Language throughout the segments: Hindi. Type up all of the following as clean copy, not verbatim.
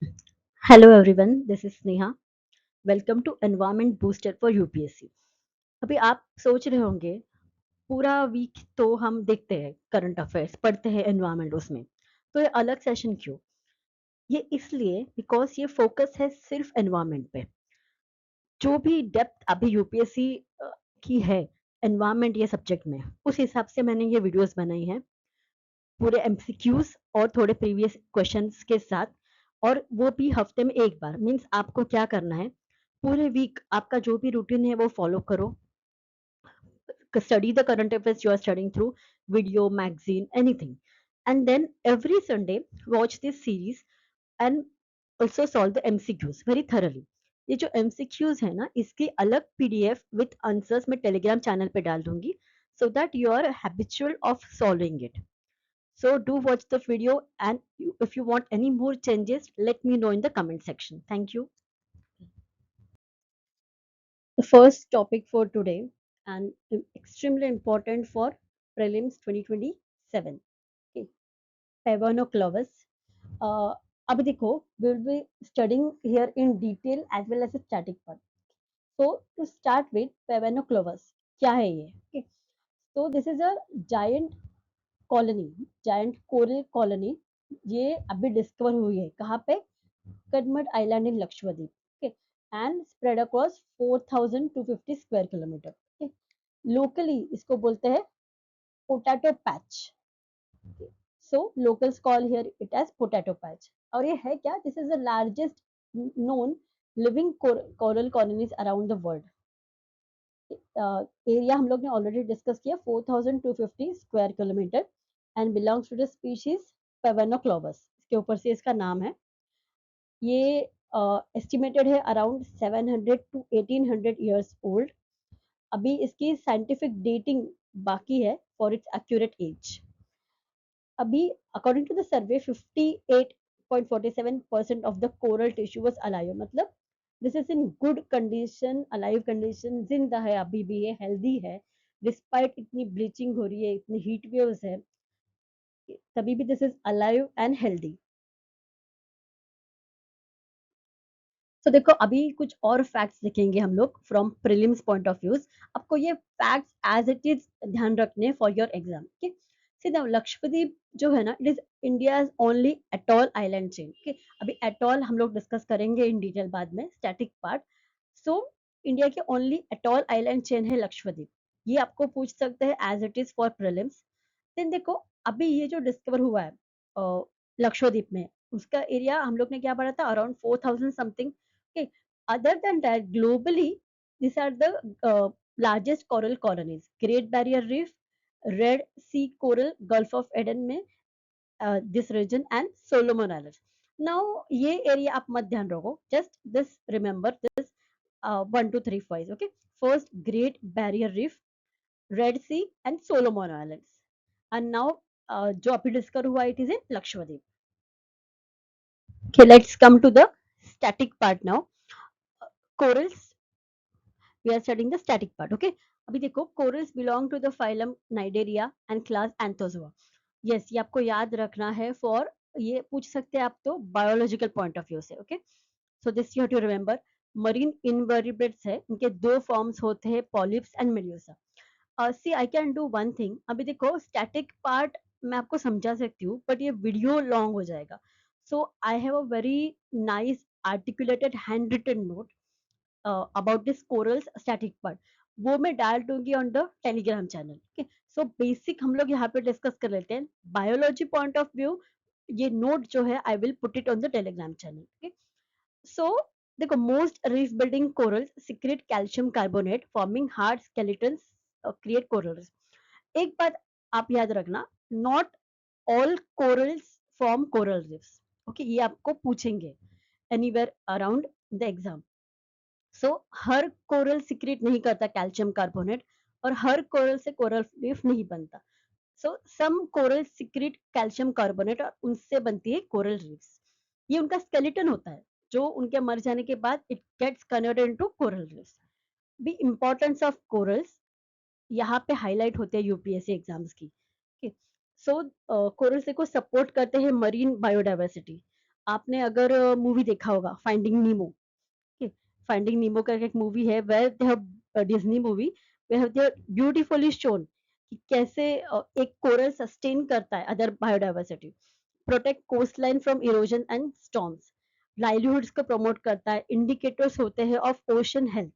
Hello everyone, this is Sneha. Welcome to environment booster for UPSC. अभी आप सोच रहे होंगे पूरा वीक तो हम देखते हैं, करंट अफेयर्स पढ़ते हैं एनवायरनमेंट उसमें, तो ये अलग सेशन क्यों? ये इसलिए बिकॉज ये फोकस है सिर्फ एनवायरनमेंट पे। जो भी डेप्थ अभी यूपीएससी की है एनवायरनमेंट ये सब्जेक्ट में, उस हिसाब से मैंने ये वीडियोस बनाई हैं पूरे एमसीक्यूज और थोड़े प्रीवियस क्वेश्चंस के साथ। और वो भी हफ्ते में एक बार। मीन्स आपको क्या करना है, पूरे वीक आपका जो भी रूटीन है वो फॉलो करो। Study the current affairs you are studying through video, magazine, anything, and then every Sunday watch this series and also solve the MCQs very thoroughly. ये जो MCQs है ना, इसकी अलग PDF with answers मैं टेलीग्राम चैनल पे डाल दूंगी, so that you are habitual of solving it. So do watch the video, and if you want any more changes, let me know in the comment section. Thank you. The first topic for today, and extremely important for prelims 2027. Okay, Pavonoclavus. Uh, अभी देखो, we will be studying here in detail as well as a static part. So to start with, Pavonoclavus, क्या है ये? Okay. So this is a giant colony, giant coral colony. ये अभी डिस्कवर हुई है कहाँ पे? Kadmad Island in Lakshadweep. Okay, and spread across 4,250 square kilometer. Okay, locally इसको बोलते हैं potato patch. Okay. So locals call here it as potato patch. और ये है क्या? This is the largest known living coral colonies around the world. Area हम लोग ने ऑलरेडी डिस्कस किया 4,250 square kilometre and belongs to the species pavona clavus, इसके ऊपर से इसका नाम है। ये एस्टिमेटेड है अराउंड 700 टू 1800 ईयर्स ओल्ड। अभी इसकी साइंटिफिक डेटिंग बाकी है फॉर इट्स एक्यूरेट एज। अभी according to the survey 58.47% of the coral tissue was alive, मतलब this is in good condition, alive condition, जिंदा है अभी भी, ये हेल्दी है डिस्पाइट इतनी ब्लीचिंग हो रही है, इतनी हीट वेव्स है, तभी भी this is alive and healthy. तो देखो अभी कुछ और फैक्ट्स देखेंगे हम लोग from prelims point of views. आपको ये फैक्ट्स एज इट इज ध्यान रखने फॉर योर एग्जाम। ठीक, सीधा लक्षद्वीप जो है ना, it is India only atoll island chain. अभी एटॉल हम लोग डिस्कस करेंगे इन डिटेल बाद में, स्टैटिक पार्ट। सो इंडिया के ओनली एटॉल आइलैंड चेन है लक्षद्वीप। ये आपको पूछ सकते हैं as it is for prelims. Then देखो अभी ये जो डिस्कवर हुआ है लक्षद्वीप में, उसका एरिया हम लोग ने क्या पढ़ा था, around 4,000 something. Okay. Other than that, globally, these are the largest coral colonies: Great Barrier Reef, Red Sea Coral, Gulf of Eden में this region, and Solomon Islands. Now ये area आप मत ध्यान रखो, just this remember this 1 2 3 5. Okay, first Great Barrier Reef, Red Sea, and Solomon Islands. And now जो अभी डिस्कवर हुआ, it is in Lakshadweep. Okay, let's come to the static part now. Corals, we are studying the static part. Okay, अभी देखो corals belong to the phylum Cnidaria and class Anthozoa. Yes, ये आपको याद रखना है for, ये पूछ सकते हैं आप तो biological point of view से. Okay, so this you have to remember. Marine invertebrates है, इनके दो forms होते हैं, polyps and medusa. See, I can do one thing. अभी देखो static part मैं आपको समझा सकती हूँ, but ये video long हो जाएगा. So I have a very nice articulated handwritten note about this corals static part, वो मैं डाल दूंगी on the Telegram channel. Okay, so basic हम लोग यहाँ पे डिस्कस कर लेते हैं बायोलॉजी पॉइंट ऑफ व्यू। ये नोट जो है I will put it on the Telegram channel. Okay, so देखो most reef building corals secrete calcium carbonate forming hard skeletons create corals. एक बात आप याद रखना, not all corals form coral reefs. Okay, ये आपको पूछेंगे anywhere around the exam. So her coral secrete नहीं करता कैल्शियम कार्बोनेट, और हर कोरल से कोरल रीफ नहीं बनता। सो सम कोरल सिक्रेट कैल्शियम कार्बोनेट और उनसे बनती है कोरल रीफ्स। ये उनका स्केलेटन होता है, जो उनके मर जाने के बाद it gets converted into coral reefs. The importance of corals यहाँ पे हाईलाइट होते हैं यूपीएससी एग्जाम्स की। सो कोरल्स को सपोर्ट करते हैं मरीन बायोडाइवर्सिटी। आपने अगर मूवी देखा होगा finding Nemo, okay, finding Nemo करके एक मूवी है, where they have Disney movie, where they beautifully shown कि कैसे एक कोरल सस्टेन करता है other biodiversity, protect coast line from erosion and storms, livelihoods को प्रमोट करता है, इंडिकेटर्स होते हैं ऑफ ओशन हेल्थ।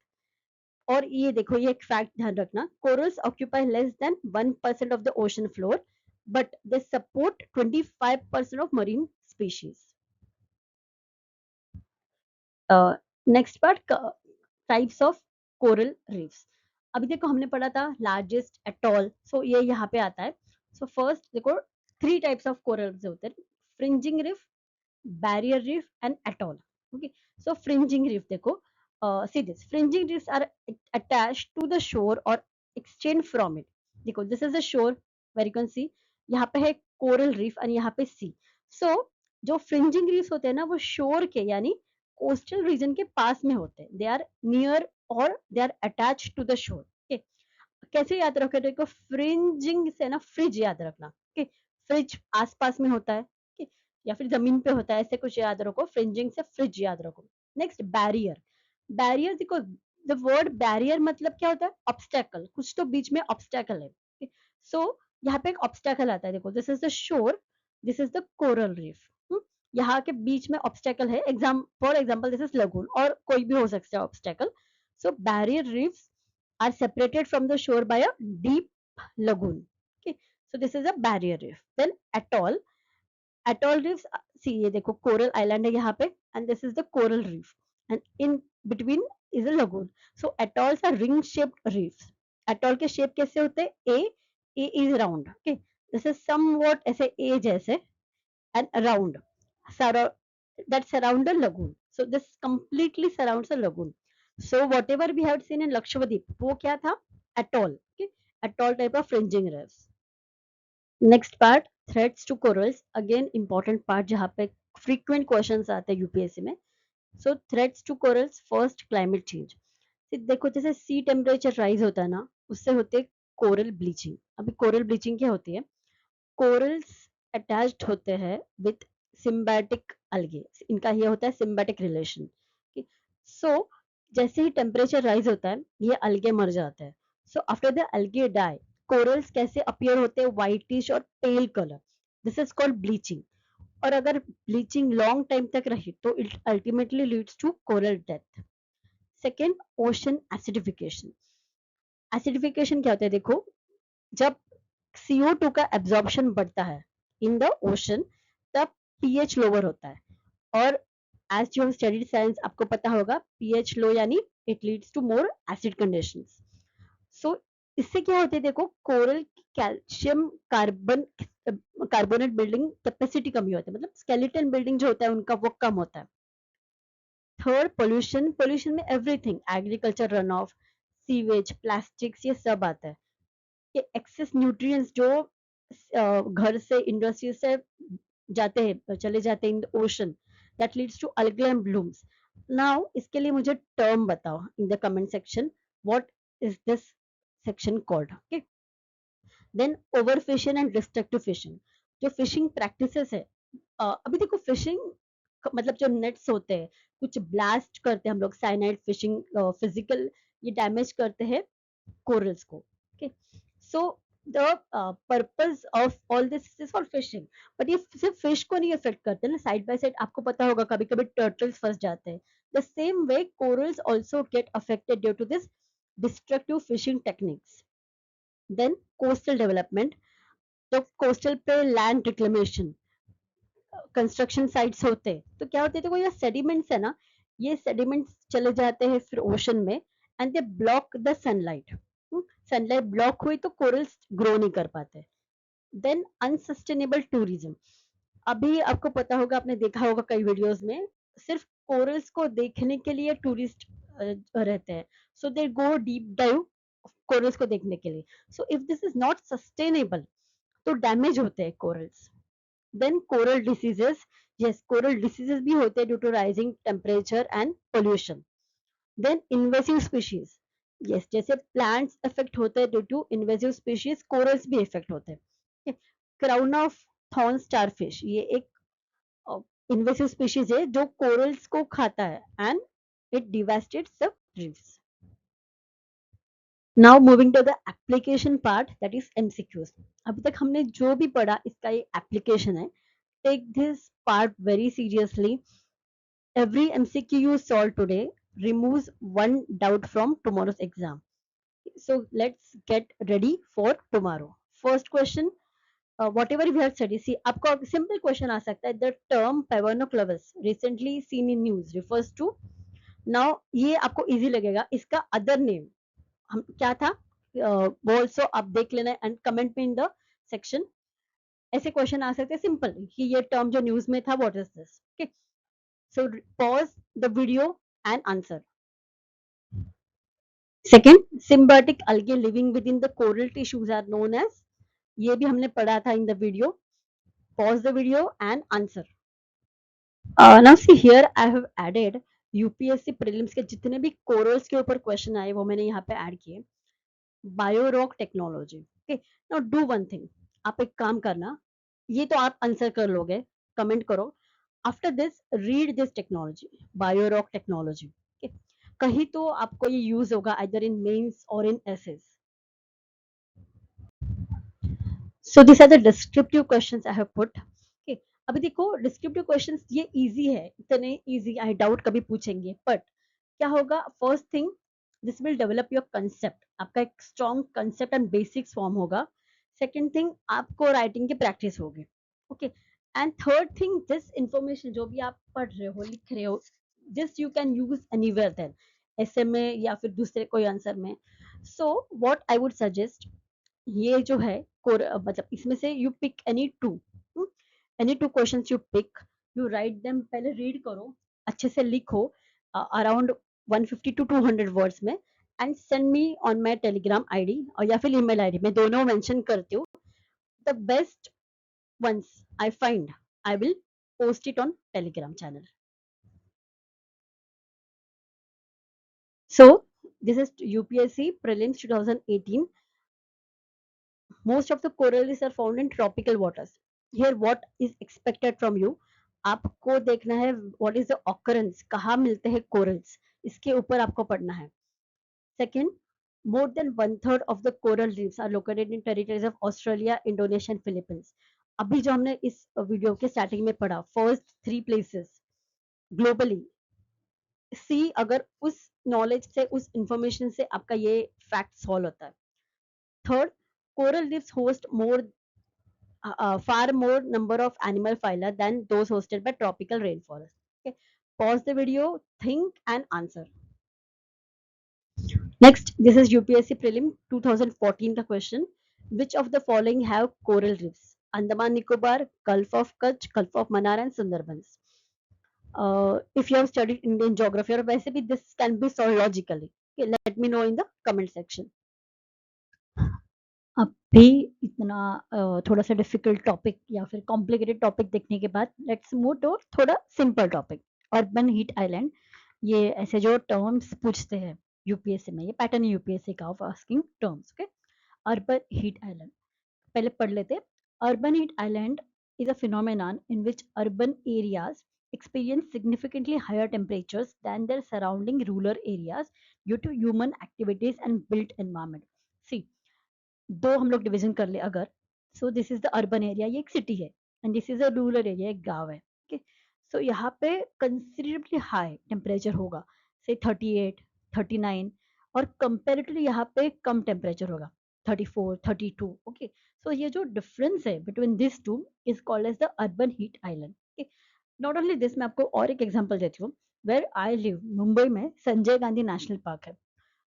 और ये देखो, ये एक फैक्ट ध्यान रखना, corals occupy less than 1% of the ocean floor, but they support 25% of marine species. Next part, types of coral reefs. अभी देखो हमने पढ़ा था लार्जेस्ट एटॉल, सो ये यहाँ पे आता है। सो फर्स्ट देखो, 3 टाइप्स ऑफ कोरल होते हैं, fringing reef, barrier reef and atoll. Okay, so fringing reef देखो, see this, fringing reefs are attached to the shore or extend from it. देखो, this is the shore where you can see, यहाँ पे है coral reef और यहाँ पे sea. So जो fringing reefs होते हैं ना, वो shore के यानी coastal region के पास में होते हैं, they are near or they are attached to the shore. Okay, कैसे याद रखो, देखो फ्रिंजिंग से ना फ्रिज याद रखना, okay? फ्रिज आसपास में होता है, okay? या फिर जमीन पे होता है, ऐसे कुछ याद रखो, फ्रिंजिंग से फ्रिज याद रखो। नेक्स्ट बैरियर, बैरियर देखो, द वर्ड बैरियर मतलब क्या होता है, ऑब्स्टेकल, कुछ तो बीच में ऑब्स्टेकल है, okay? सो यहाँ पे एक ऑब्स्टेकल आता है, देखो this is the shore, this is the coral reef, यहाँ के बीच में ऑब्स्टेकल है, for example this is lagoon और कोई भी हो सकता है obstacle. So barrier reefs are separated from the shore by a deep lagoon. Okay, so this is a barrier reef. Then atoll, atoll reefs, see ये देखो coral island है यहाँ पे, and this is the coral reef, and in between is a lagoon. So atolls are ring shaped reefs. atoll के shape कैसे होते हैं, A is round, okay, this is somewhat ऐसे A जैसे and round, surround, that surround the lagoon. So this completely surrounds the lagoon. So whatever we have seen in Lakshadweep, वो क्या था, atoll, okay, atoll type of fringing reefs. Next part, threats to corals, again important part जहाँ पे frequent questions आते हैं यूपीएससी में. So threats to corals, first climate change. देखो जैसे सी टेम्परेचर राइज होता है ना, उससे होते है कोरल ब्लीचिंग। अभी कोरल ब्लीचिंग क्या होती है, कोरल्स अटैच्ड होते हैं विथ सिम्बायोटिक अलगे, इनका ये होता है सिम्बायोटिक रिलेशन। सो जैसे ही टेम्परेचर राइज होता है, ये अलगे मर जाते हैं। So after the algae die, corals कैसे अपीयर होते हैं, व्हाइटिश और pale colour, this is called bleaching. और अगर ब्लीचिंग लॉन्ग टाइम तक रही तो it ultimately leads to coral death. Second, ocean acidification. Acidification क्या होता है, देखो जब CO2 का एब्जॉर्प्शन बढ़ता है इन द ओशन, तब pH लोअर होता है, और as you have studied science आपको पता होगा pH लो यानी it leads to more acid conditions. So इससे क्या होता है, देखो कोरल की कैल्शियम कार्बोनेट बिल्डिंग कैपेसिटी कमी होता है, मतलब स्केलेटन बिल्डिंग जो होता है उनका वो कम होता है। थर्ड, पोल्यूशन, पोल्यूशन में everything, agriculture run of, sewage, plastics, ये सब आता है। ये एक्सेस न्यूट्रिएंट्स जो घर से इंडस्ट्री से जाते हैं, चले जाते हैं in the ocean, that leads to algae and blooms. Now इसके लिए मुझे टर्म बताओ in the comment section, what is this section called, okay. Then over fishing and destructive fishing, जो फिशिंग प्रैक्टिसेस है, अभी देखो फिशिंग मतलब जो नेट्स होते हैं, कुछ ब्लास्ट करते हैं हम लोग, साइनाइड फिशिंग, फिजिकल ये डैमेज करते हैं corals को, okay, so the purpose of all this is for fishing, but ये सिर्फ फिश को नहीं अफेक्ट करते ना, साइड बाय साइड आपको पता होगा कभी कभी टर्टल्स फंस जाते हैं, the same way corals also get affected due to this destructive fishing techniques. Then coastal development, तो कोस्टल पे लैंड रिक्लेमेशन, कंस्ट्रक्शन साइट्स होते हैं, तो क्या होते हैं, देखो ये सेडिमेंट्स है ना, ये सेडिमेंट्स चले जाते हैं फिर ओशन में, and they block the sunlight, sunlight block हुई तो कोरल्स ग्रो नहीं कर पाते। देन अनसस्टेनेबल टूरिज्म, अभी आपको पता होगा, आपने देखा होगा कई वीडियोस में, सिर्फ कोरल्स को देखने के लिए टूरिस्ट रहते हैं, so they go deep dive corals को देखने के लिए। So if this is not sustainable तो डैमेज होते हैं corals. Then coral diseases, yes coral diseases भी होते हैं due to rising temperature and pollution. Then invasive species, yes जैसे प्लांट्स इफेक्ट होते हैं due to invasive species, corals भी इफेक्ट होते हैं। क्राउन ऑफ थॉर्न स्टारफिश, ये एक इन्वेसिव स्पीशीज है जो कोरल्स को खाता है and it devastates the reefs. Now moving to the application part that is MCQs. अभी तक हमने जो भी पढ़ा इसका ये एप्लीकेशन है. Take this part very seriously. Every MCQ you solve today removes one doubt from tomorrow's exam. So let's get ready for tomorrow. First question, whatever we have studied, see, आपको simple question आ सकता है. The term Pavonoclavus recently seen in news refers to. Now ये आपको easy लगेगा. इसका other name हम क्या था? वो also आप देख लेना and comment में in the section. ऐसे question आ सकते हैं simple कि ये term जो news में था what is this? Okay. So pause the video and answer. Second, symbiotic algae living within the coral tissues are known as. ये भी हमने पढ़ा था in the video. Pause the video and answer. Now see here I have added UPSC prelims के जितने भी corals के ऊपर question आए वो मैंने यहाँ पे add किए. Biorock technology. Okay. Now do one thing. आप एक काम करना. ये तो आप आंसर कर लोगे. कमेंट करो. After this, read this technology. Biorock technology. Okay. कहीं तो आपको ये यूज होगा either in mains or in essays. So these are the descriptive questions I have put. Okay. अभी देखो descriptive questions ये easy है, इतने easy I doubt कभी पूछेंगे, but क्या होगा? First thing, this will develop your concept. आपका एक strong concept and basics form होगा. Second thing, आपको writing की practice होगी. Okay. And third thing, this information जो भी आप पढ़ रहे हो, लिख रहे हो, this you can use anywhere then. ऐसे में या फिर दूसरे कोई आंसर में. So what I would suggest, ये जो है मतलब इसमें से you pick any two questions you pick, you write them, पहले read करो, अच्छे से लिखो around 150 to 200 words में and send me on my telegram id और या फिर email id, मैं दोनों mention करती हूँ. The best ones I find, I will post it on telegram channel. So this is UPSC prelims 2018. Most of the coral reefs are found in tropical waters. Here what is expected from you, आपको देखना है what is the occurrence, कहाँ मिलते हैं corals, इसके ऊपर आपको पढ़ना है. Second, more than 1/3 of the coral reefs are located in territories of Australia, Indonesia and Philippines. अभी जो हमने इस वीडियो के स्टार्टिंग में पढ़ा, first 3 places globally. See, अगर उस नॉलेज से, उस इंफॉर्मेशन से आपका ये फैक्ट सॉल्व होता है. Third, coral reefs host far more number of animal phyla than those hosted by tropical rainforest. Okay. Pause the video, think and answer. Next, this is UPSC prelim 2014 the question. Which of the following have coral reefs? Andaman Nicobar, Gulf of Kutch, Gulf of Mannar and Sundarbans. If you have studied Indian geography or वैसे भी this can be solved logically. Okay, let me know in the comment section. अभी इतना थोड़ा सा डिफिकल्ट टॉपिक या फिर कॉम्प्लिकेटेड टॉपिक देखने के बाद लेट्स मूव टू थोड़ा simple topic. Urban heat island, ये ऐसे जो टर्म्स पूछते हैं यूपीएससी में, ये पैटर्न है यूपीएससी का of asking terms. Okay. Urban heat island पहले पढ़ लेते. Urban heat island is a phenomenon in which urban areas experience significantly higher temperatures than their surrounding rural areas due to human activities and built environment. See, दो हम लोग डिवीजन कर ले अगर. सो this is the urban area, ये एक सिटी है, and this is a rural area, एक गांव है. ओके. सो यहाँ पे कंसिडरेबली हाई टेम्परेचर होगा, से 38, 39, और कंपेरेटिवली यहाँ पे कम टेम्परेचर होगा 34, 32. ओके. सो ये जो डिफरेंस है between this two is called as the urban heat island. Okay. Not only this, मैं आपको और एक एग्जांपल देती हूँ. वेयर आई लिव, मुंबई में संजय गांधी नेशनल पार्क है.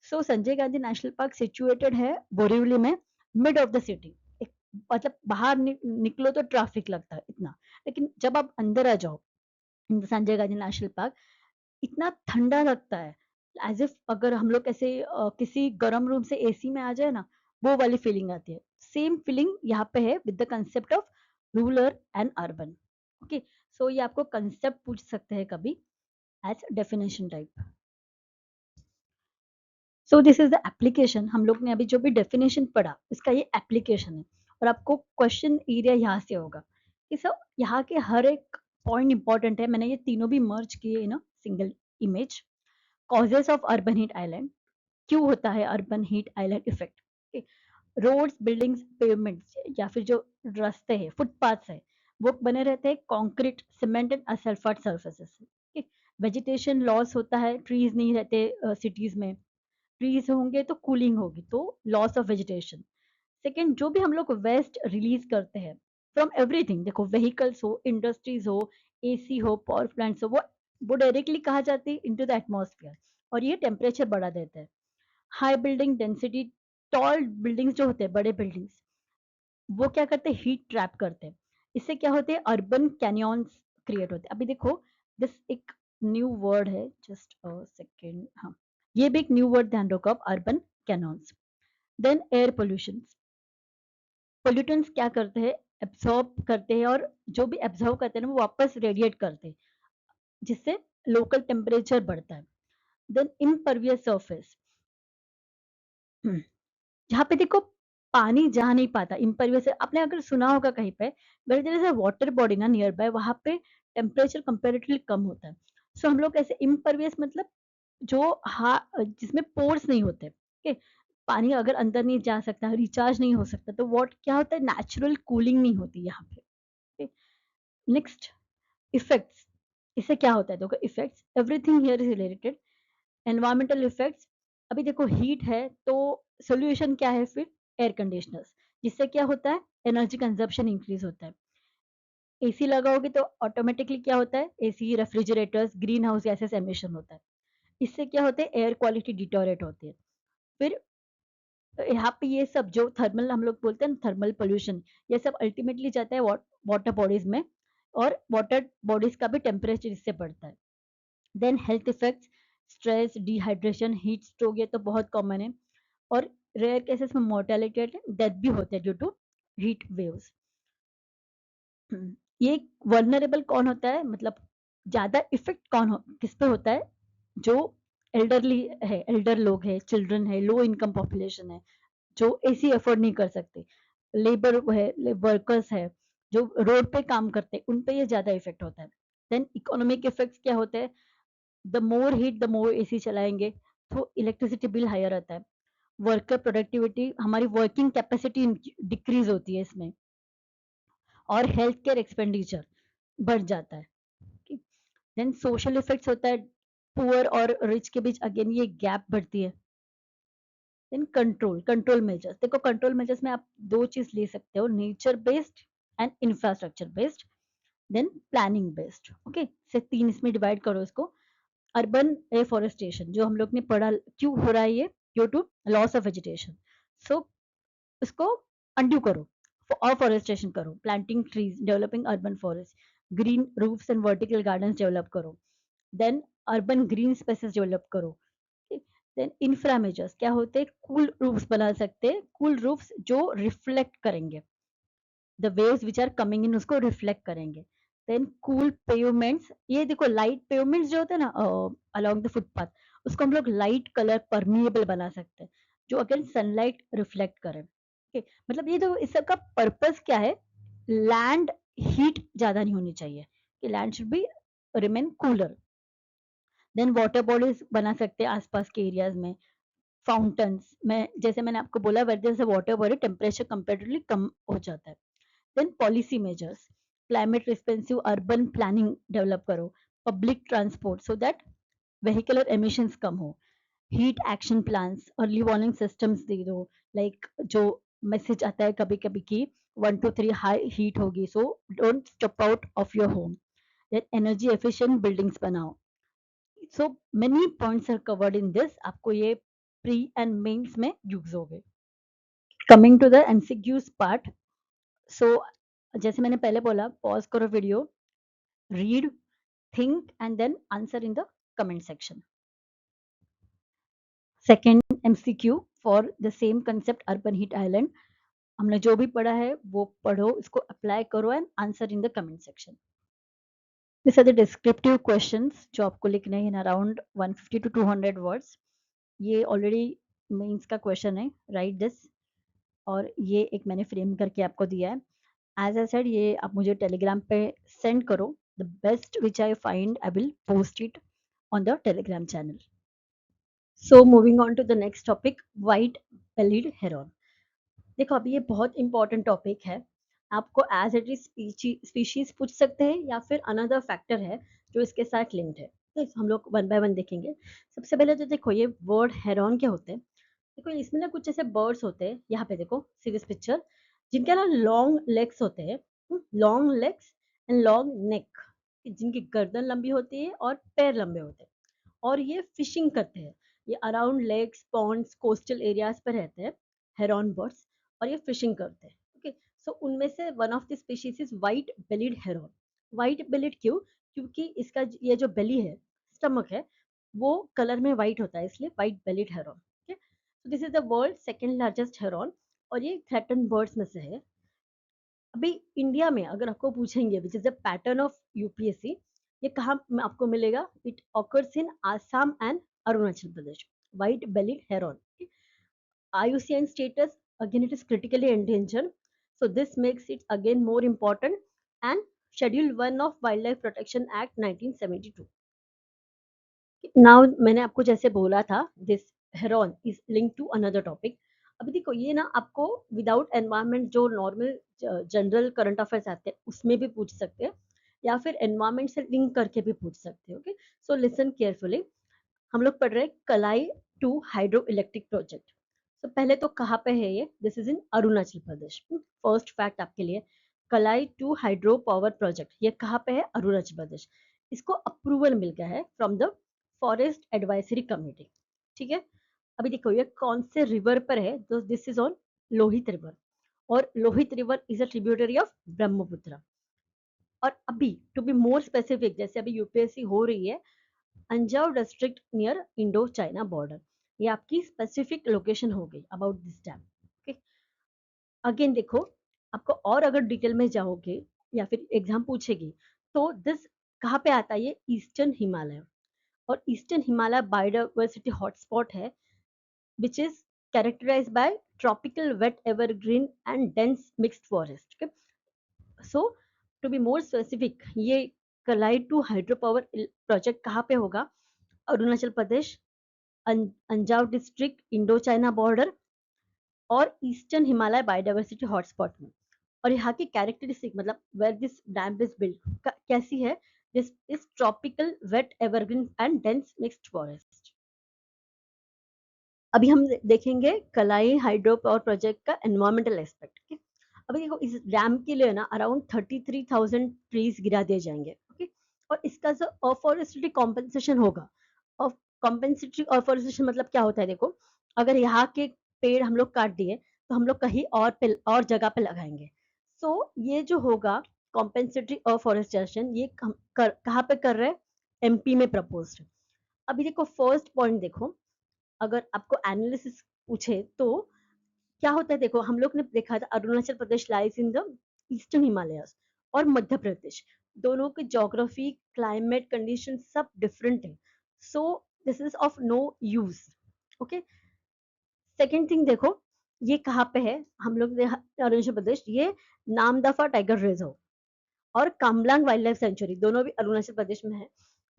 So Sanjay Gandhi national park situated है बोरीवली में, मिड ऑफ द सिटी. मतलब बाहर निकलो तो ट्रैफिक लगता है इतना, लेकिन जब आप अंदर आ जाओ संजय गांधी नेशनल पार्क, इतना ठंडा लगता है, एज इफ अगर हम लोग ऐसे किसी गर्म रूम से एसी में आ जाए ना, वो वाली फीलिंग आती है. सेम फीलिंग यहाँ पे है with the concept of rural and urban. Okay. So ये आपको कंसेप्ट पूछ सकते हैं कभी as definition type. So this is the application. हम लोग ने अभी जो भी डेफिनेशन पढ़ा उसका ये एप्लीकेशन है, और आपको क्वेश्चन एरिया यहाँ से होगा कि सर यहाँ के हर एक पॉइंट इंपॉर्टेंट है, मैंने ये तीनों भी मर्ज किए in a single image. Causes of urban heat island, क्यों होता है urban heat island effect? Roads, buildings, pavements या फिर जो रास्ते हैं, फुटपाथ्स है, वो बने रहते हैं कंक्रीट, सीमेंट एंड असल्फाइड सर्फेसेस से। वेजिटेशन लॉस होता है, ट्रीज नहीं रहते सिटीज में, ट्रीज होंगे तो कूलिंग होगी, तो लॉस ऑफ वेजिटेशन। सेकेंड, जो भी हम लोग वेस्ट रिलीज करते हैं फ्रॉम एवरीथिंग, देखो व्हीकल्स हो, इंडस्ट्रीज हो, एसी हो, पावर प्लांट्स हो, वो डायरेक्टली कहा जाती है इनटू द एटमॉस्फेयर, और ये टेम्परेचर बढ़ा देता है। High building density, tall buildings जो होते हैं, बड़े बिल्डिंग्स, वो क्या करते हैं, हीट ट्रैप करते हैं। इससे क्या होते हैं, अर्बन कैनियंस क्रिएट होते हैं। अभी देखो, दिस एक न्यू वर्ड है, जस्ट सेकेंड, हाँ, ये भी एक न्यू वर्ड ध्यान रखो आप, urban canyons. Then air pollution, pollutants क्या करते हैं, एब्सॉर्ब करते हैं, और जो भी एब्सॉर्ब करते हैं ना, वो वापस रेडिएट करते हैं, जिससे लोकल टेम्परेचर बढ़ता है। देन इम्परवियस सरफेस, जहाँ पे देखो पानी जा नहीं पाता, इम्परवियस, आपने अगर सुना होगा कहीं पे, where there is a water body ना नियर बाय, वहां पे टेम्परेचर कंपेरेटिवली कम होता है। सो हम लोग ऐसे इम्परवियस मतलब जो जिसमें पोर्स नहीं होते, ठीक है, पानी अगर अंदर नहीं जा सकता, रिचार्ज नहीं हो सकता, तो वॉट क्या होता है, नेचुरल कूलिंग नहीं होती यहाँ पे। नेक्स्ट, इफेक्ट्स, इससे क्या होता है, देखो effects, everything here is related. Environmental effects, अभी देखो हीट है तो सोल्यूशन क्या है फिर, एयर कंडीशनर्स, जिससे क्या होता है, एनर्जी कंजप्शन इंक्रीज होता है। एसी लगाओगे तो ऑटोमेटिकली क्या होता है, AC, refrigerators, green house gases emission होता है। इससे क्या होता है, एयर क्वालिटी डिटोरेट होती है। फिर यहाँ पे ये सब जो थर्मल हम लोग बोलते हैं, थर्मल पोल्यूशन, ये सब अल्टीमेटली जाता है वाटर बॉडीज में, और वाटर बॉडीज का भी टेम्परेचर इससे बढ़ता है। Then health effects, stress, dehydration, heat stroke, ये तो बहुत कॉमन है, और रेयर केसेस में मोर्टेलिटी, डेथ भी होते हैं ड्यू टू हीट वेव्स। ये वर्नरेबल कौन होता है, मतलब ज्यादा इफेक्ट किस पे होता है, जो एल्डरली है, एल्डर लोग है, चिल्ड्रन है, लो इनकम पॉपुलेशन है, जो एसी अफोर्ड नहीं कर सकते, लेबर है, वर्कर्स है, जो रोड पे काम करते हैं, उन पे ये ज्यादा इफेक्ट होता है। देन इकोनॉमिक इफेक्ट्स क्या होते हैं, the more heat the more AC चलाएंगे, तो इलेक्ट्रिसिटी बिल हायर आता है। वर्कर प्रोडक्टिविटी, हमारी वर्किंग कैपेसिटी डिक्रीज होती है इसमें, और हेल्थ केयर एक्सपेंडिचर बढ़ जाता है। देन सोशल इफेक्ट्स होता है, पुअर और रिच के बीच अगेन ये गैप बढ़ती है। देन कंट्रोल मेजर्स, देखो कंट्रोल मेजर्स में आप दो चीज ले सकते हो, nature based and infrastructure based, then planning based. Okay, से तीन इसमें डिवाइड करो इसको। अर्बन एफोरेस्टेशन जो हम लोग ने पढ़ा, क्यों हो रहा है ये, due to loss of vegetation, so इसको अंडू करो, अफॉरेस्टेशन करो, planting trees, developing urban forest, green roofs and vertical gardens develop करो, then urban green spaces develop करो। देन इंफ्रा मेजर्स क्या होते हैं, कूल रूफ्स बना सकते हैं, कूल रूफ्स जो रिफ्लेक्ट करेंगे, the waves which are coming in उसको रिफ्लेक्ट करेंगे। देन कूल पेवमेंट्स, ये देखो लाइट पेवमेंट्स जो होते हैं ना अलोंग द फुटपाथ, उसको हम लोग लाइट कलर परमिएबल बना सकते हैं, जो अगेन सनलाइट रिफ्लेक्ट करे। okay? मतलब ये तो इस सब का पर्पस क्या है, लैंड हीट ज्यादा नहीं होनी चाहिए, कि land should be remain cooler. Then water bodies बना सकते हैं आसपास के एरियाज में, फाउंटेन्स में, जैसे मैंने आपको बोला, वेदर से वाटर बॉडी टेम्परेचर कंपेरेटिवली कम हो जाता है। Then policy measures, climate responsive urban planning develop करो, public transport so that vehicular emissions कम हो, heat action plans, early warning systems दे दो, लाइक जो मैसेज आता है कभी कभी की 1 to 3 हाई हीट होगी, so don't step out of your home. Then energy efficient buildings बनाओ। So many points are covered in this, आपको ये प्री एंड मेंस में यूज हो गए। Coming to the MCQs part, so जैसे मैंने पहले बोला, पॉज करो video, read, think and then answer in the comment section. Second MCQ for the same concept urban heat island, हमने जो भी पढ़ा है वो पढ़ो, इसको अप्लाई करो and answer in the comment section. This are the descriptive questions जो आपको लिखने हैं इन अराउंड 150 to 200 वर्ड्स। ये ऑलरेडी मेंस का क्वेश्चन है, राइट दिस, और ये एक मैंने फ्रेम करके आपको दिया है। एज आई सेड, ये आप मुझे टेलीग्राम पे सेंड करो The best which I find, I will post it on the Telegram channel. So moving on to the next topic, white bellied heron. देखो अभी ये बहुत इंपॉर्टेंट टॉपिक है. आपको एज इट इज स्पीशीज पूछ सकते हैं या फिर अनदर फैक्टर है जो इसके साथ लिंक्ड है. तो हम लोग वन बाय वन देखेंगे. सबसे पहले तो देखो ये वर्ड हेरॉन क्या होते हैं. देखो इसमें ना कुछ ऐसे बर्ड्स होते हैं, यहाँ पे देखो सी दिस पिक्चर, जिनके ना लॉन्ग लेग्स होते हैं, long legs and long neck, जिनकी गर्दन लंबी होती है और पैर लंबे होते हैं, और ये फिशिंग करते हैं. ये around lakes ponds coastal areas पर रहते हैं हेरॉन बर्ड्स, और ये फिशिंग करते हैं. ओके, सो उनमें से one of the species is white bellied heron. White bellied क्यों? क्योंकि इसका ये जो बेली है, स्टमक है, वो कलर में वाइट होता है, इसलिए white bellied heron. Okay, so this is the world second largest heron, और ये थ्रेटन बर्ड्स में से है. अभी इंडिया में अगर आपको पूछेंगे which is the pattern of UPSC, ये कहाँ में आपको मिलेगा? It occurs in Assam and Arunachal Pradesh. White bellied heron. IUCN status, again it is critically endangered, so this makes it again more important, and Schedule 1 of Wildlife Protection Act 1972. Now मैंने आपको जैसे बोला था, this heron is link to another topic. अभी देखो ये ना आपको विदाउट एनवायरमेंट जो नॉर्मल जनरल करंट अफेयर्स आते हैं उसमें भी पूछ सकते हैं, या फिर एनवायरमेंट से लिंक करके भी पूछ सकते हैं. Okay, so listen carefully. हम लोग पढ़ रहे हैं कलाई टू हाइड्रो इलेक्ट्रिक प्रोजेक्ट. तो पहले तो कहाँ पे है ये? This is in Arunachal Pradesh. First fact आपके लिए, कलाई टू हाइड्रो पावर प्रोजेक्ट ये कहाँ पे है? अरुणाचल प्रदेश. इसको अप्रूवल मिल गया है from the forest advisory committee. ठीक है, अभी देखो ये कौन से रिवर पर है? तो this is on Lohit river, और Lohit river is a tributary of Brahmaputra. और अभी टू बी मोर स्पेसिफिक, जैसे अभी यूपीएससी हो रही है, Anjaw district near Indo China border, ये आपकी स्पेसिफिक लोकेशन हो गई about this dam. Okay, again देखो, आपको और अगर डिटेल में जाओगे या फिर एग्जाम पूछेगी, तो दिस कहाँ पे आता है? ये ईस्टर्न हिमालय, और ईस्टर्न हिमालय बायोडाइवर्सिटी हॉटस्पॉट है, which is characterized by tropical wet evergreen and dense mixed forest. Okay? So to be more specific, ये कलाई टू हाइड्रो पावर प्रोजेक्ट कहाँ पे होगा? Arunachal Pradesh, Anjaw district, Indo China border, और ईस्टर्न हिमालय बायोडाइवर्सिटी हॉटस्पॉट में. और यहाँ की कैरेक्टरिस्टिक मतलब where this dam is build कैसी है? This is tropical wet evergreen and dense mixed forest. अभी हम देखेंगे कलाई हाइड्रो पावर प्रोजेक्ट का एनवायरमेंटल एस्पेक्ट. अभी देखो इस डैम के लिए ना अराउंड 33,000 ट्रीज गिरा दिए जाएंगे. ओके, और इसका जो अफॉरेस्टेशन कॉम्पेंसेशन होगा, और कॉम्पेंसेटरी अफॉरेस्टेशन मतलब क्या होता है? देखो, अगर यहाँ के पेड़ हम लोग काट दिए तो हम लोग कहीं और जगह पे लगाएंगे. सो ये जो होगा कॉम्पेंसेटरी अफॉरेस्टेशन, ये कहाँ पे कर रहे हैं? एमपी में प्रपोज. अभी देखो फर्स्ट पॉइंट देखो, अगर आपको एनालिसिस पूछे तो क्या होता है? देखो हम लोग ने देखा था Arunachal Pradesh lies in the eastern Himalayas, और मध्य प्रदेश, दोनों के ज्योग्राफी क्लाइमेट कंडीशन सब डिफरेंट है. So this is of no use. Okay, second thing देखो, ये कहाँ पे है? हम लोग अरुणाचल प्रदेश, ये नामदफा टाइगर रिजर्व और कामलांग वाइल्ड लाइफ सेंचुरी दोनों भी अरुणाचल प्रदेश में है.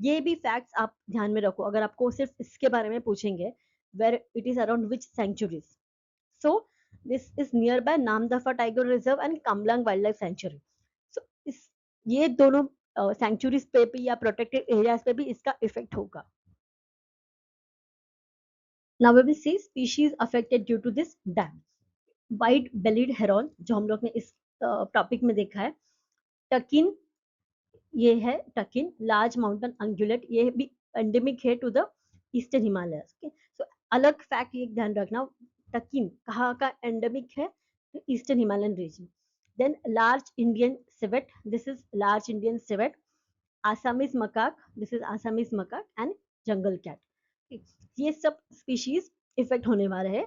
ये भी फैक्ट्स आप ध्यान में रखो अगर आपको सिर्फ इसके बारे में पूछेंगे, where it is around which sanctuaries. So this is near by Namdapha tiger reserve and Kamlang wildlife sanctuary. So इस ये दोनों सेंचुरीज पे भी या प्रोटेक्टेड एरियाज पे भी इसका इफेक्ट होगा. Now we will see species affected due to this dam. White bellied heron जो हम लोग ने इस टॉपिक में देखा है, टकिन, ये है टकिन लार्ज माउंटेन अंगुलेट, ये भी एंडेमिक है टू द ईस्टर्न हिमालय. सो अलग फैक्ट ये ध्यान रखना, टकिन कहाँ का एंडेमिक है? Eastern Himalayan region. Then large Indian civet, this is large Indian civet. Assamese macaque, this is Assamese macaque and jungle cat. ये सब स्पीशीज इफेक्ट होने वाले हैं.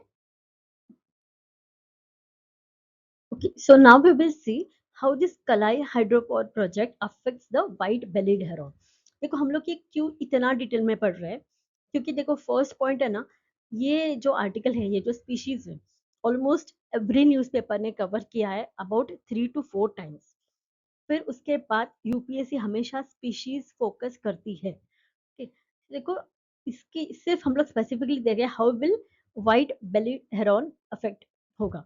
Okay, so now we will see how this Kalai hydropower project affects the white bellied heron. देखो हम लोग ये क्यों इतना डिटेल में पढ़ रहे हैं? क्योंकि देखो फर्स्ट पॉइंट है ना, ये जो आर्टिकल है, ये जो स्पीशीज है, ऑलमोस्ट एवरी न्यूज़पेपर ने कवर किया है अबाउट 3 to 4 टाइम्स. फिर उसके बाद यूपीएससी हमेशा स्पीशीज फोकस करती है। ओके, देखो इसकी सिर्फ हम लोग स्पेसिफिकली दे रहे हैं how will white belly heron affect होगा।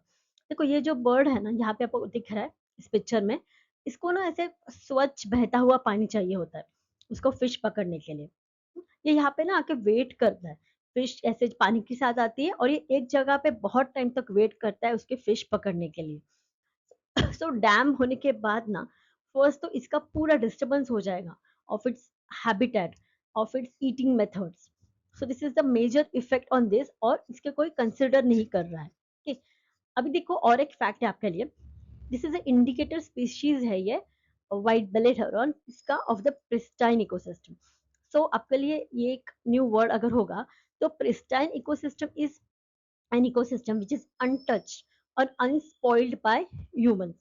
देखो ये जो बर्ड है ना, यहाँ पे आपको दिख रहा है इस पिक्चर में, इसको ना ऐसे स्वच्छ बहता हुआ पानी चाहिए होता है उसको फिश पकड़ने के लिए। ये यहाँ पे ना आके वेट करता है, फिश ऐसे पानी के साथ आती है और ये एक जगह पे बहुत टाइम तक वेट करता है उसके फिश पकड़ने के लिए। सो डैम होने के बाद ना फर्स्ट तो इसका पूरा डिस्टर्बेंस हो जाएगा of its habitat, of its eating methods. So this is the major effect on this, और इसके कोई कंसिडर नहीं कर रहा है। okay? अभी देखो और एक फैक्ट है आपके लिए, दिस इज इंडिकेटर स्पीशीज है ये व्हाइट बेलेड हेरॉन इसका ऑफ द प्रिस्टाइन इकोसिस्टम। सो आपके लिए ये एक न्यू वर्ड अगर होगा तो pristine ecosystem is an ecosystem which is untouched or unspoiled by humans.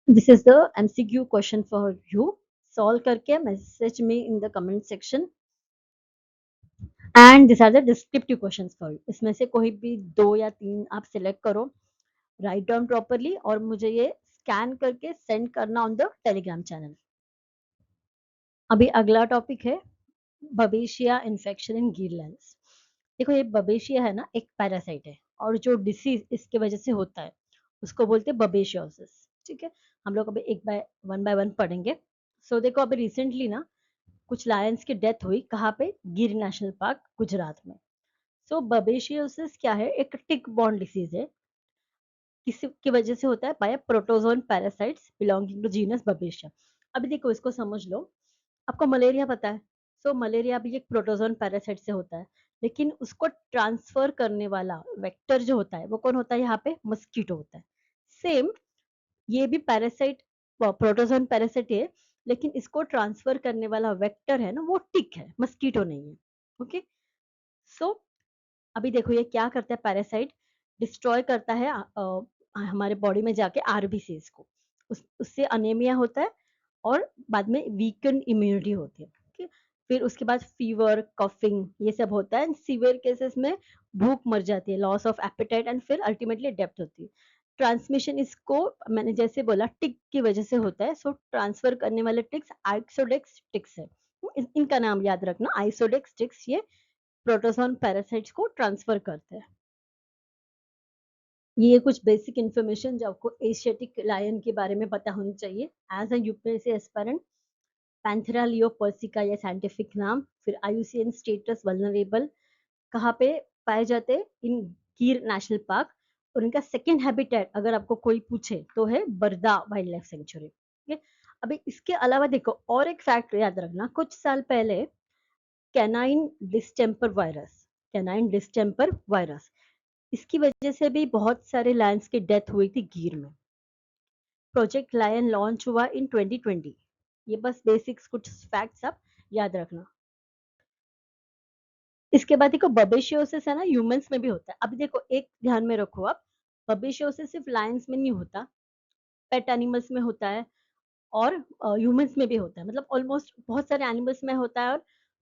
This is the MCQ question for you. Solve करके message me in the comment section. And these are the descriptive questions for you. इसमें से कोई भी 2 या 3 आप select करो, write down properly और मुझे ये scan करके send करना on the Telegram channel. अभी अगला टॉपिक है बबेशिया इन्फेक्शन इन गिरलैंड्स। देखो ये बबेशिया है ना, एक पैरासाइट है और जो डिसीज इसके वजह से होता है उसको बोलते हैं बबेशियोसिस। ठीक है, हम लोग अभी एक बाय वन पढ़ेंगे। सो देखो अभी रिसेंटली ना कुछ लायंस की डेथ हुई, कहाँ पे, गिर नेशनल पार्क गुजरात में। सो बबेशियोसिस क्या है, एक टिक बॉर्न डिसीज है, किसी की वजह से होता है by protozoan parasites belonging to genus Babesia. अभी देखो इसको समझ लो, आपको मलेरिया पता है, सो मलेरिया भी एक प्रोटोजोन पैरासाइट से होता है, लेकिन उसको ट्रांसफर करने वाला वेक्टर जो होता है वो कौन होता है, यहाँ पे मस्कीटो होता है। सेम ये भी पैरासाइट, प्रोटोजोन पैरासाइट है, लेकिन इसको ट्रांसफर करने वाला वेक्टर है ना वो टिक है, मस्कीटो नहीं है। ओके, सो अभी देखो ये क्या करता है, पैरासाइट डिस्ट्रॉय करता है हमारे बॉडी में जाके आरबीसीज को, उससे अनेमिया होता है और बाद में वीकन इम्यूनिटी होती है। ठीक है, फिर उसके बाद फीवर कफिंग ये सब होता है, सीवियर केसेस में भूख मर जाती है, लॉस ऑफ एपेटाइट एंड फिर अल्टीमेटली डेथ होती है। ट्रांसमिशन इसको मैंने जैसे बोला टिक की वजह से होता है, सो ट्रांसफर करने वाले टिक्स आइसोडेक्स टिक्स है। इनका नाम याद रखना, आइसोडेक्स टिक्स ये प्रोटोजोन पैरासाइट्स को ट्रांसफर करते हैं। ये कुछ बेसिक इन्फॉर्मेशन जो आपको एशियाटिक लायन के बारे में पता होनी चाहिए as a UPSC aspirant. Panthera leo persica या साइंटिफिक नाम, फिर आईयूसीएन स्टेटस वल्नरेबल, कहाँ पे पाए जाते हैं, इन गिर नेशनल पार्क, और इनका सेकेंड हैबिटेट अगर आपको कोई पूछे तो है बरदा वाइल्ड लाइफ सेंचुरी। ठीक है, अभी इसके अलावा देखो और एक फैक्ट याद रखना, कुछ साल पहले canine distemper virus, canine distemper virus, इसकी वजह से भी बहुत सारे लायंस की डेथ हुई थी गिर में। प्रोजेक्ट लायन लॉन्च हुआ इन 2020। ये बस बेसिक्स कुछ फैक्ट्स आप याद रखना। इसके बाद देखो बबेशियोसिस है ना, ह्यूमंस में भी होता है। अभी देखो एक ध्यान में रखो आप, बबेशियोसिस सिर्फ लायंस में नहीं होता, पेट एनिमल्स में होता है और ह्यूमंस में भी होता है, मतलब ऑलमोस्ट बहुत सारे एनिमल्स में होता है और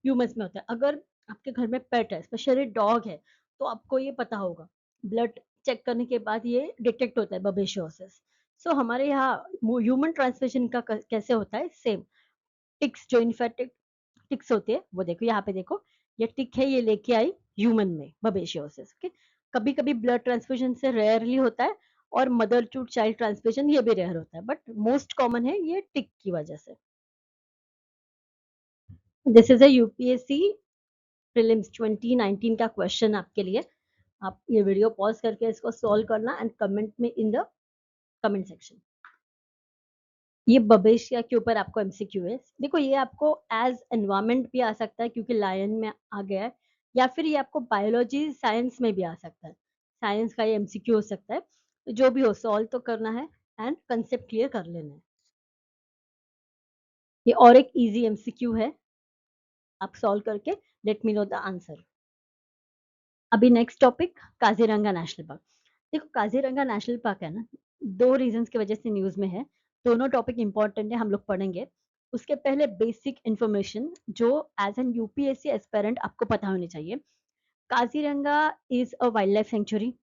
ह्यूमंस में होता है। अगर आपके घर में पेट है, स्पेशली डॉग है, तो आपको ये पता होगा, ब्लड चेक करने के बाद ये डिटेक्ट होता है बबेशियोसिस। सो हमारे यहाँ ह्यूमन ट्रांसमिशन का कैसे होता है, सेम टिक्स जो इन्फेक्टेड टिक्स होते हैं वो देखो यहाँ पे देखो, ये टिक है, ये लेके आई ह्यूमन में बबेशियोसिस। ओके, कभी कभी ब्लड ट्रांसफ्यूजन से रेयरली होता है और मदर टू चाइल्ड ट्रांसमिशन ये भी रेयर होता है, बट मोस्ट कॉमन है ये टिक की वजह से। This is a UPSC prelims 2019 का क्वेश्चन आपके लिए। आप ये वीडियो पॉज करके इसको सॉल्व करना एंड कमेंट में इन द कमेंट सेक्शन। ये बबेशिया के ऊपर आपको एमसीक्यू है। देखो ये आपको एज एनवायरमेंट भी आ सकता है क्योंकि लायन में आ गया है, या फिर ये आपको बायोलॉजी साइंस में भी आ सकता है, साइंस का ये एमसीक्यू हो सकता है। तो जो भी हो सॉल्व तो करना है एंड कंसेप्ट क्लियर कर लेना है। ये और एक इजी एमसीक्यू है, आप सॉल्व करके let me know the answer. अभी next topic Kaziranga national park. देखो काजीरंगा नेशनल पार्क है ना, दो रीजंस की वजह से न्यूज में है, दोनों टॉपिक इंपॉर्टेंट है, हम लोग पढ़ेंगे। उसके पहले बेसिक इंफॉर्मेशन जो एज एन यूपीएससी एस्पेरेंट आपको पता होनी चाहिए। Kaziranga is a wild life sanctuary,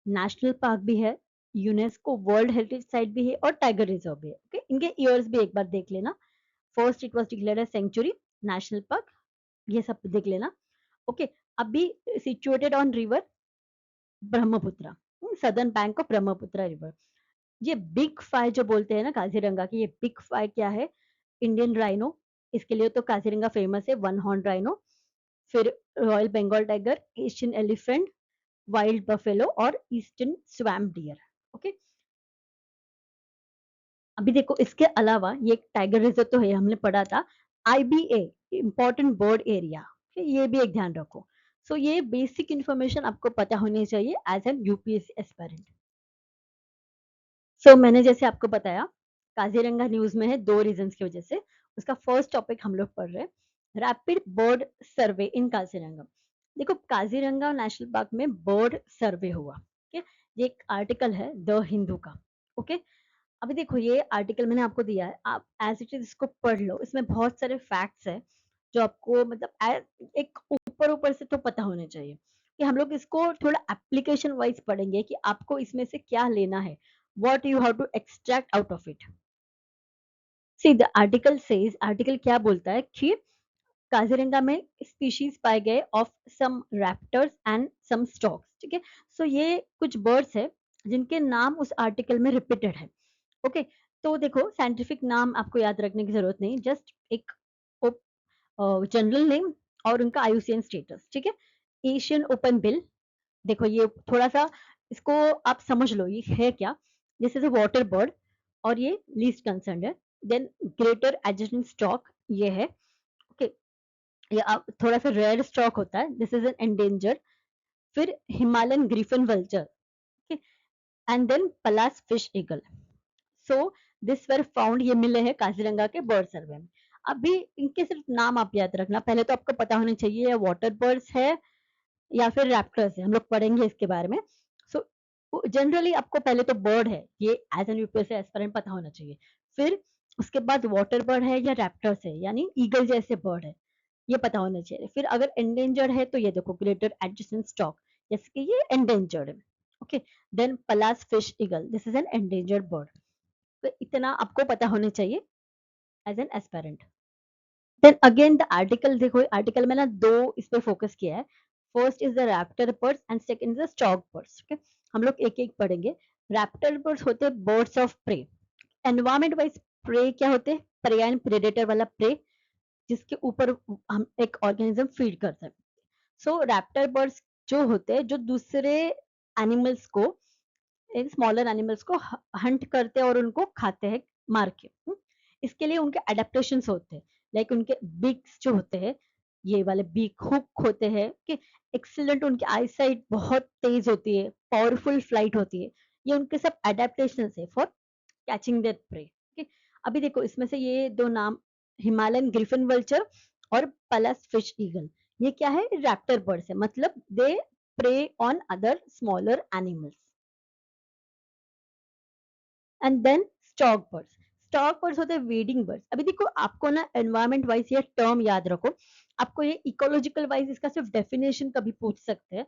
national park भी है, यूनेस्को वर्ल्ड हेरिटेज साइट भी है और टाइगर रिजर्व भी है। ओके, इनके ईयर्स भी एक बार देख लेना। First it was declared as sanctuary, national park, ये सब देख लेना। ओके, अभी situated on river Brahmaputra, southern bank of Brahmaputra river. ये बिग फाइव जो बोलते हैं ना काजीरंगा की, ये बिग फाइव क्या है? इंडियन राइनो, इसके लिए तो काजीरंगा फेमस है, वन हॉर्न राइनो, फिर royal Bengal tiger, Asian elephant, wild buffalo और ईस्टर्न स्वैम्प डियर। ओके, अभी देखो इसके अलावा ये टाइगर रिजर्व तो है, हमने पढ़ा था, आईबीए, इंपॉर्टेंट बर्ड एरिया, ये भी एक ध्यान रखो। सो ये बेसिक इंफॉर्मेशन आपको पता होनी चाहिए एज एन यूपीएससी एस्पायरेंट। सो मैंने जैसे आपको बताया, काजीरंगा न्यूज में है दो रीजंस की वजह से। उसका फर्स्ट टॉपिक हम लोग पढ़ रहे हैं, रैपिड बर्ड सर्वे इन काजीरंगा। देखो काजीरंगा नेशनल पार्क में बर्ड सर्वे हुआ, ठीक है, ये एक आर्टिकल है द हिंदू का। ओके, अभी देखो ये आर्टिकल मैंने आपको दिया है, आप एज इट इज इसको पढ़ लो, इसमें बहुत सारे फैक्ट्स है जो आपको मतलब एक ऊपर ऊपर से तो पता होने चाहिए, कि हम लोग इसको थोड़ा एप्लीकेशन वाइज पढ़ेंगे कि आपको इसमें से क्या लेना है, what you have to extract out of it. See the article says, article क्या बोलता है कि काजीरंगा में स्पीशीज पाए गए of some raptors and some storks, ठीक है। सो ये कुछ बर्ड्स है जिनके नाम उस आर्टिकल में रिपीटेड है। ओके, तो देखो साइंटिफिक नाम आपको याद रखने की जरूरत नहीं, जस्ट एक जनरल नेम और उनका आईयूसीएन स्टेटस, ठीक है। एशियन ओपन बिल, देखो ये थोड़ा सा इसको आप समझ लो ये है क्या। This is a water bird और ये लीस्ट कंसर्न है। देन ग्रेटर एडजस्टेंट स्टॉक ये है, ओके, ये आप थोड़ा सा रेयर स्टॉक होता है, दिस इज एन एंडेंजर। फिर Himalayan griffon vulture, and then Pallas fish eagle. So this were found, ये मिले हैं काजीरंगा के बर्ड सर्वे में। अभी इनके सिर्फ नाम आप याद रखना, पहले तो आपको पता होना चाहिए ये वाटर बर्ड्स है या फिर रैप्टर्स है, हम लोग पढ़ेंगे इसके बारे में। सो जनरली आपको पहले तो बर्ड है ये एज एन यूपीएससी एस्पिरेंट पता होना चाहिए, फिर उसके बाद वाटर बर्ड है या रैप्टर्स है यानी ईगल जैसे बर्ड है, ये पता होना चाहिए। फिर अगर एंडेंजर्ड है तो ये देखो ग्रेटर एडजेसेंट स्टॉक, जैसे कि ये एंडेंजर्ड है। Okay, then Pallas fish eagle, this is an endangered bird. तो इतना आपको पता होना चाहिए as an aspirant. Then again the article, देखो आर्टिकल में ना दो इस पे फोकस किया है, first is the raptor birds and second is the stork birds. Okay, हम लोग एक एक पढ़ेंगे। रैप्टर बर्ड्स होते हैं birds of prey, environment wise prey क्या होते हैं, प्रे एंड प्रेडेटर वाला प्रे, जिसके ऊपर हम एक ऑर्गेनिज्म फीड करते हैं। सो रैप्टर बर्ड्स जो होते हैं जो दूसरे एनिमल्स को, स्मॉलर एनिमल्स को हंट करते हैं और उनको खाते हैं मार के। इसके लिए उनके अडेप्टेशंस होते हैं, लाइक उनके बीक्स जो होते हैं, ये वाले बीक हुक होते हैं कि एक्सीलेंट, उनकी आई साइट बहुत तेज होती है, पावरफुल फ्लाइट होती है, ये उनके सब अडेप्टेशन है फॉर कैचिंग दैट प्रे। अभी देखो इसमें से ये दो नाम, हिमालयन ग्रिफिन वल्चर और पलस फिश ईगल, ये क्या है, रैप्टर बर्ड्स है, मतलब they prey on other smaller animals. And then stork birds, stork birds होते हैं वीडिंग बर्ड्स। अभी देखो आपको ना एनवायरमेंट वाइज ये टर्म याद रखो, आपको ये इकोलॉजिकल वाइज इसका सिर्फ डेफिनेशन कभी पूछ सकते हैं।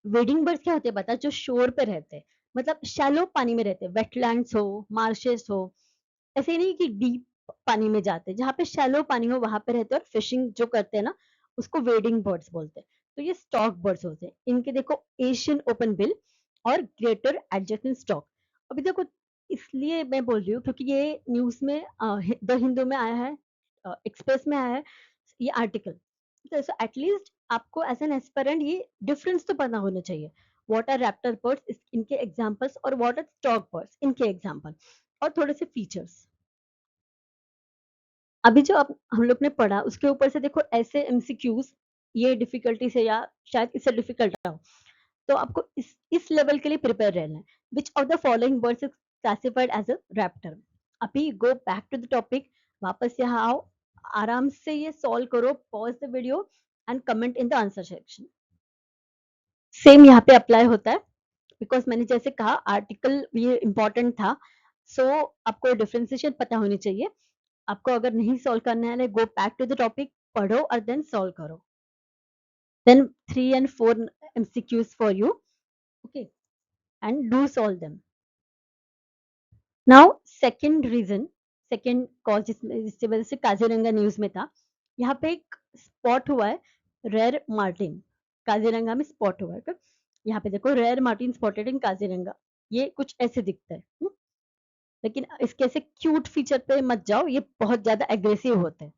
वीडिंग बर्ड्स क्या होते हैं बता, जो शोर पे रहते हैं, मतलब शैलो पानी में रहते हैं, वेटलैंड्स हो, मार्शेस हो, ऐसे नहीं कि डीप पानी में जाते हैं, जहाँ पे शैलो पानी हो वहां पे रहते हैं और फिशिंग जो करते हैं ना उसको वेडिंग बर्ड्स बोलते हैं। तो ये स्टॉक बर्ड्स होते हैं, इनके देखो एशियन ओपन बिल और ग्रेटर एडजेसेंट स्टॉक। अभी देखो इसलिए मैं बोल रही हूँ क्योंकि ये न्यूज में द हिंदू में आया है, एक्सप्रेस में आया है ये आर्टिकल। तो एटलीस्ट आपको एज एन एस्पिरेंट ये डिफरेंस तो पता होना चाहिए, व्हाट आर रैप्टर बर्ड्स इनके एग्जांपल्स और व्हाट आर स्टॉक बर्ड्स इनके एग्जांपल, और थोड़े से फीचर्स। अभी जो अब हम लोग ने पढ़ा उसके ऊपर से देखो ऐसे एमसीक्यूज, ये डिफिकल्टी से या शायद इससे डिफिकल्ट ना हो, तो आपको इस लेवल के लिए प्रिपेयर रहना है। Which of the following birds is classified as a raptor. अभी go back to the topic, वापस यहाँ आओ, आराम से ये सॉल्व करो, pause the video and comment in the answer section. Same यहाँ पे अप्लाई होता है, बिकॉज मैंने जैसे कहा आर्टिकल ये इंपॉर्टेंट था, सो आपको डिफरेंशिएशन पता होनी चाहिए। आपको अगर नहीं सॉल्व करना है go back to the topic, पढ़ो और देन सॉल्व करो। Then 3 and 4 MCQs for you. Okay, and do solve them. Now second reason, second cause जिसकी वजह से काजीरंगा न्यूज में था, यहाँ पे एक स्पॉट हुआ है रेयर मार्टिन, काजीरंगा में स्पॉट हुआ है। तो यहाँ पे देखो rare marten spotted in Kaziranga, ये कुछ ऐसे दिखता है। लेकिन इसके ऐसे क्यूट फीचर पे मत जाओ, ये बहुत ज्यादा एग्रेसिव होते हैं।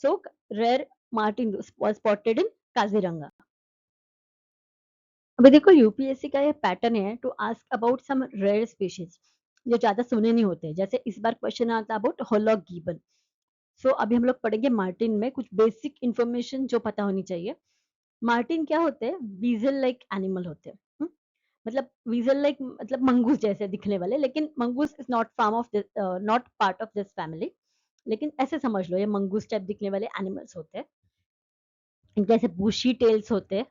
So rare marten spotted in Kaziranga. अभी देखो यूपीएससी का ये पैटर्न है to ask about some rare species जो ज्यादा सुने नहीं होते, जैसे इस बार क्वेश्चन आता अबाउट हॉलॉक गीबन। सो अभी हम लोग पढ़ेंगे मार्टिन में कुछ बेसिक इंफॉर्मेशन जो पता होनी चाहिए। मार्टिन क्या होते हैं? वीजल लाइक एनिमल होते हैं। मतलब वीजल लाइक मतलब मंगूस जैसे दिखने वाले, लेकिन mongoose is not form of not part of this family. लेकिन ऐसे समझ लो ये मंगूस टाइप दिखने वाले एनिमल्स होते हैं। इनके ऐसे बुशी टेल्स होते हैं,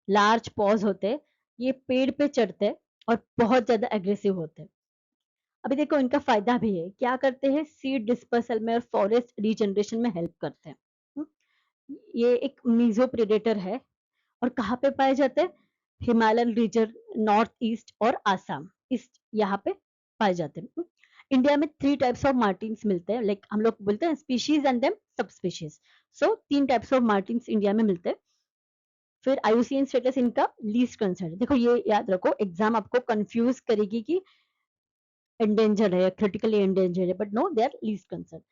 लार्ज पॉज होते हैं, ये पेड़ पे चढ़ते हैं और बहुत ज्यादा एग्रेसिव होते हैं। अभी देखो इनका फायदा भी है, क्या करते हैं? सीड डिस्पर्सल में और फॉरेस्ट रीजनरेशन में हेल्प करते हैं। ये एक मीजो प्रेडेटर है और कहाँ पे पाए जाते हैं? हिमालयन रीजन, नॉर्थ ईस्ट और आसाम ईस्ट, यहाँ पे पाए जाते हैं। इंडिया में 3 टाइप्स ऑफ मार्टिन्स मिलते हैं, लाइक हम लोग बोलते हैं स्पीशीज एंड देन सब species. So 3 types of Martins India में मिलते हैं। फिर आईयूसीएन स्टेटस इनका लीस्ट कंसर्न। देखो ये याद रखो, एग्जाम आपको कंफ्यूज करेगी कि एंडेंजर्ड है, क्रिटिकली एंडेंजर्ड है, but no they are least concern.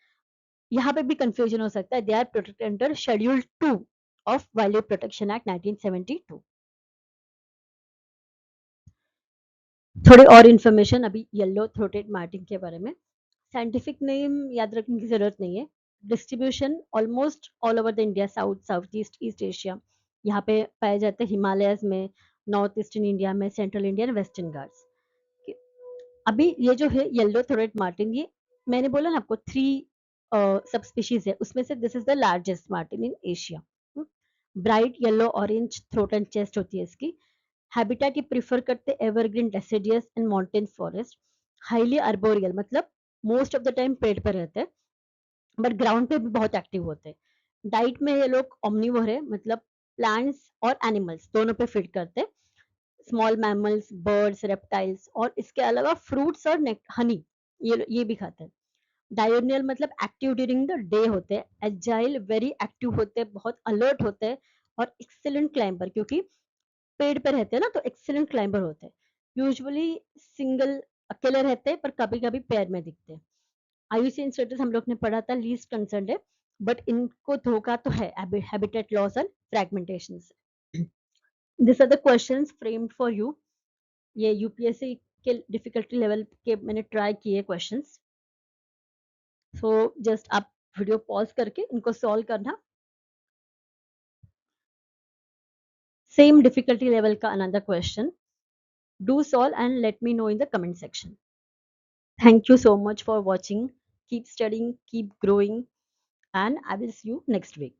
यहाँ पे भी कंफ्यूजन हो सकता है, they are protected under schedule 2 of wildlife protection act 1972। थोड़ी और इन्फॉर्मेशन अभी येलो थ्रोटेड मार्टिन के बारे में। साइंटिफिक नेम याद रखने की जरूरत नहीं है। Distribution almost all over the India, south, south east, east Asia, यहाँ पे पाए जाते हैं। हिमालयस में, नॉर्थ ईस्टर्न इंडिया में, सेंट्रल इंडिया, वेस्टर्न घाट्स। अभी ये जो है येलो थ्रोटेड मार्टिन, ये मैंने बोला ना आपको 3 सब स्पीशीज है, उसमें से this is the largest marten in Asia. Bright yellow orange throat and chest होती है इसकी। हैबिटेट ये प्रिफर करते evergreen deciduous and mountain forest. Highly arboreal, मतलब मोस्ट ऑफ द टाइम पेड़ पर रहते हैं, बट ग्राउंड पे भी बहुत एक्टिव होते हैं। डाइट में ये लोग ओमनिवोर है, मतलब प्लांट्स और एनिमल्स दोनों पे फीड करते हैं। स्मॉल मैमल्स, बर्ड्स, रेप्टाइल्स और इसके अलावा फ्रूट्स और हनी, ये भी खाते हैं। डायोनियल मतलब एक्टिव ड्यूरिंग द डे होते हैं, एजाइल वेरी एक्टिव होते हैं, बहुत अलर्ट होते हैं और एक्सेलेंट क्लाइंबर, क्योंकि पेड़ पे रहते हैं ना, तो एक्सेलेंट क्लाइंबर होते हैं। यूजुअली सिंगल, अकेले रहते हैं, पर कभी कभी पेयर में दिखते हैं। आईयूसीएन स्टेटस हम लोग ने पढ़ा था, लीस्ट कंसर्न है, बट इनको धोखा तो है हैबिटेट लॉस और फ्रेगमेंटेशन से। This are the questions framed for you. ये यूपीएससी के डिफिकल्टी लेवल के मैंने ट्राई किए क्वेश्चंस। सो जस्ट आप वीडियो पॉज करके इनको सॉल्व करना। सेम डिफिकल्टी लेवल का another question, do solve and let me know in the comment section. Thank you so much for watching. Keep studying, keep growing, and I will see you next week.